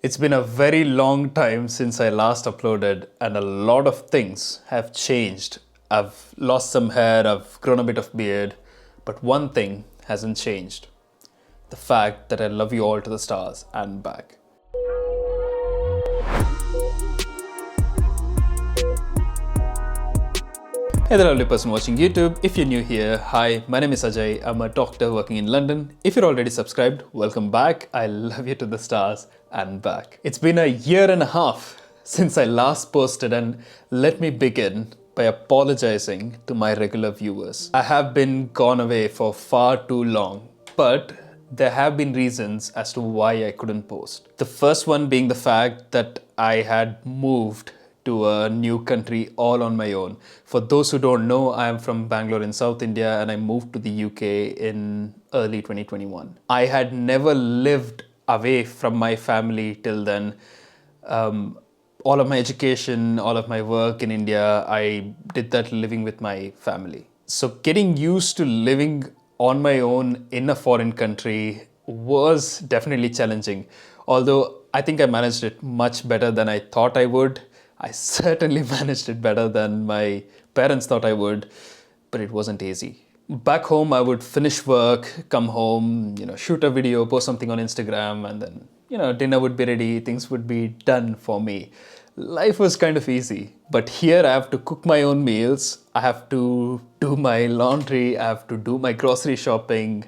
It's been a very long time since I last uploaded, and a lot of things have changed. I've lost some hair, I've grown a bit of beard, but one thing hasn't changed: the fact that I love you all to the stars and back. Hey there, lovely person watching YouTube. If you're new here, hi, my name is Ajay. I'm a doctor working in London. If you're already subscribed, welcome back. I love you to the stars and back. It's been a year and a half since I last posted, and let me begin by apologizing to my regular viewers. I have been gone away for far too long, but there have been reasons as to why I couldn't post. The first one being the fact that I had moved to a new country all on my own. For those who don't know, I am from Bangalore in South India, and I moved to the UK in early 2021. I had never lived away from my family till then. All of my education, all of my work in India, I did that living with my family. So getting used to living on my own in a foreign country was definitely challenging. Although I think I managed it much better than I thought I would. I certainly managed it better than my parents thought I would, but it wasn't easy. Back home, I would finish work, come home, shoot a video, post something on Instagram, and then, dinner would be ready, things would be done for me. Life was kind of easy. But here I have to cook my own meals, I have to do my laundry, I have to do my grocery shopping,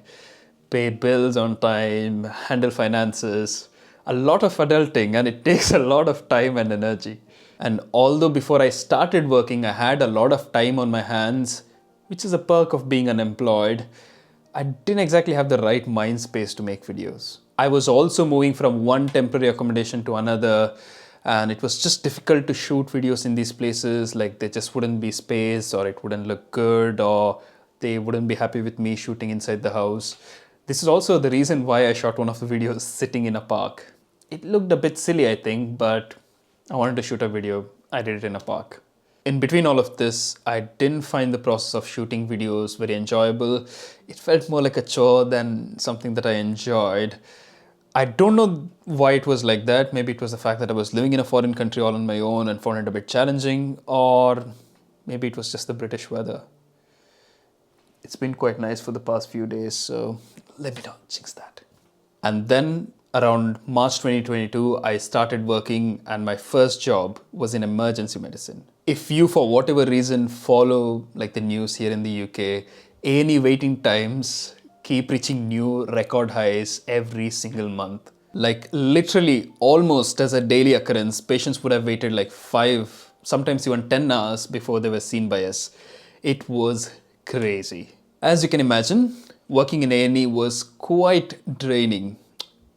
pay bills on time, handle finances. A lot of adulting, and it takes a lot of time and energy. And although before I started working, I had a lot of time on my hands, which is a perk of being unemployed, I didn't exactly have the right mind space to make videos. I was also moving from one temporary accommodation to another, and it was just difficult to shoot videos in these places. Like, there just wouldn't be space, or it wouldn't look good, or they wouldn't be happy with me shooting inside the house. This is also the reason why I shot one of the videos sitting in a park. It looked a bit silly, I think, but I wanted to shoot a video. I did it in a park. In between all of this, I didn't find the process of shooting videos very enjoyable. It felt more like a chore than something that I enjoyed. I don't know why it was like that. Maybe it was the fact that I was living in a foreign country all on my own and found it a bit challenging, or maybe it was just the British weather. It's been quite nice for the past few days, so let me not jinx that. And then around March 2022, I started working, and my first job was in emergency medicine. If you, for whatever reason, follow like the news here in the UK, A&E waiting times keep reaching new record highs every single month. Like, literally almost as a daily occurrence, patients would have waited like 5, sometimes even 10 hours before they were seen by us. It was crazy. As you can imagine, working in A&E was quite draining.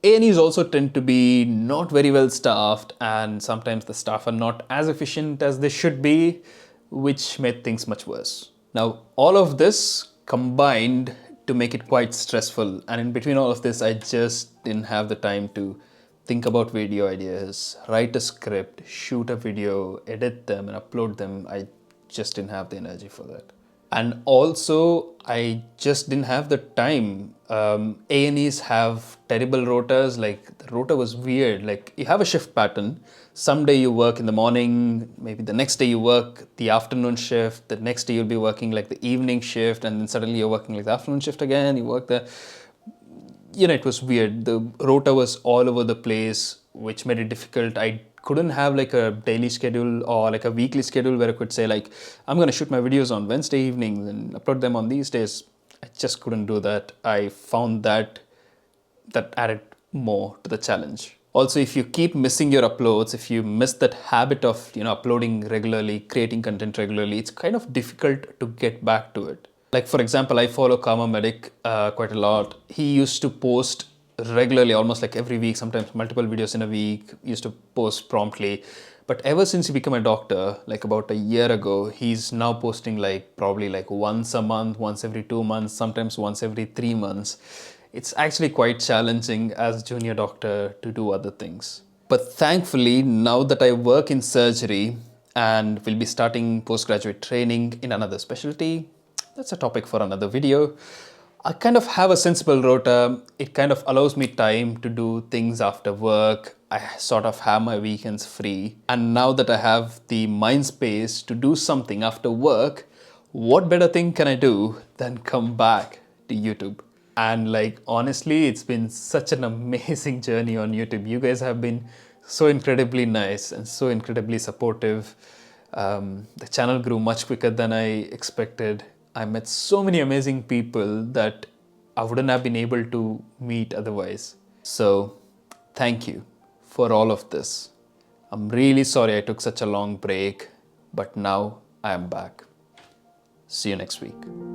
A&Es also tend to be not very well staffed, and sometimes the staff are not as efficient as they should be, which made things much worse. Now, all of this combined to make it quite stressful, and in between all of this, I just didn't have the time to think about video ideas, write a script, shoot a video, edit them and upload them. I just didn't have the energy for that. And also, I just didn't have the time. A&Es have terrible rotas. Like, the rota was weird. Like, you have a shift pattern. Someday you work in the morning, maybe the next day you work the afternoon shift, the next day you'll be working like the evening shift, and then suddenly you're working like the afternoon shift again, you work the... it was weird. The rota was all over the place, which made it difficult. I couldn't have like a daily schedule or like a weekly schedule where I could say like, I'm going to shoot my videos on Wednesday evenings and upload them on these days. I just couldn't do that. I found that added more to the challenge. Also, if you keep missing your uploads, if you miss that habit of, uploading regularly, creating content regularly, it's kind of difficult to get back to it. Like, for example, I follow Karma Medic quite a lot. He used to post regularly, almost like every week, sometimes multiple videos in a week, used to post promptly. But ever since he became a doctor, like about a year ago, he's now posting like probably like once a month, once every 2 months, sometimes once every 3 months. It's actually quite challenging as junior doctor to do other things. But thankfully, now that I work in surgery and will be starting postgraduate training in another specialty, that's a topic for another video. I kind of have a sensible rota. It kind of allows me time to do things after work. I sort of have my weekends free. And now that I have the mind space to do something after work, what better thing can I do than come back to YouTube? And like, honestly, it's been such an amazing journey on YouTube. You guys have been so incredibly nice and so incredibly supportive. The channel grew much quicker than I expected. I met so many amazing people that I wouldn't have been able to meet otherwise. So, thank you for all of this. I'm really sorry I took such a long break, but now I am back. See you next week.